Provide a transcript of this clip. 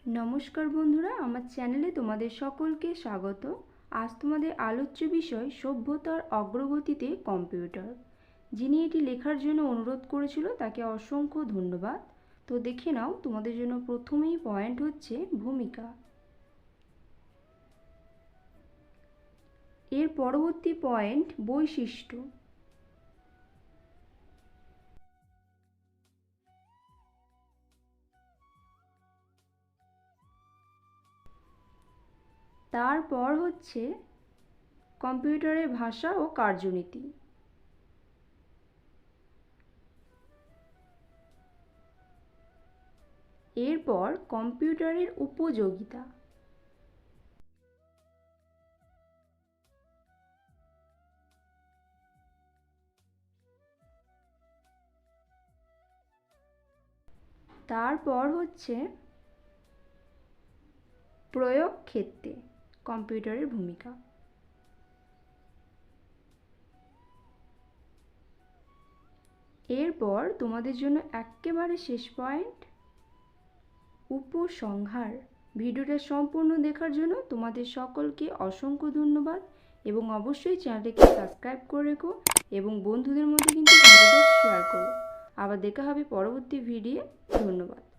নমস্কার বন্ধুরা, আমার চ্যানেলে তোমাদের সকলকে স্বাগত। আজ তোমাদের আলোচ্য বিষয় সভ্যতার অগ্রগতিতে কম্পিউটার। যিনি এটি লেখার জন্য অনুরোধ করেছিল তাকে অসংখ্য ধন্যবাদ। তো দেখে নাও, তোমাদের জন্য প্রথমেই পয়েন্ট হচ্ছে ভূমিকা। এর পরবর্তী পয়েন্ট বৈশিষ্ট্য। তারপর হচ্ছে কম্পিউটারের ভাষা ও কার্যনীতি। এরপর কম্পিউটারের উপযোগিতা। তারপর হচ্ছে প্রয়োগ ক্ষেত্রে কম্পিউটারের ভূমিকা। এরপর তোমাদের জন্য একেবারে শেষ পয়েন্ট উপসংহার। ভিডিওটা সম্পূর্ণ দেখার জন্য তোমাদের সকলকে অসংখ্য ধন্যবাদ এবং অবশ্যই চ্যানেলটিকে সাবস্ক্রাইব করে রেখো এবং বন্ধুদের মধ্যে কিন্তু ভিডিওটা শেয়ার করো। আবার দেখা হবে পরবর্তী ভিডিও। ধন্যবাদ।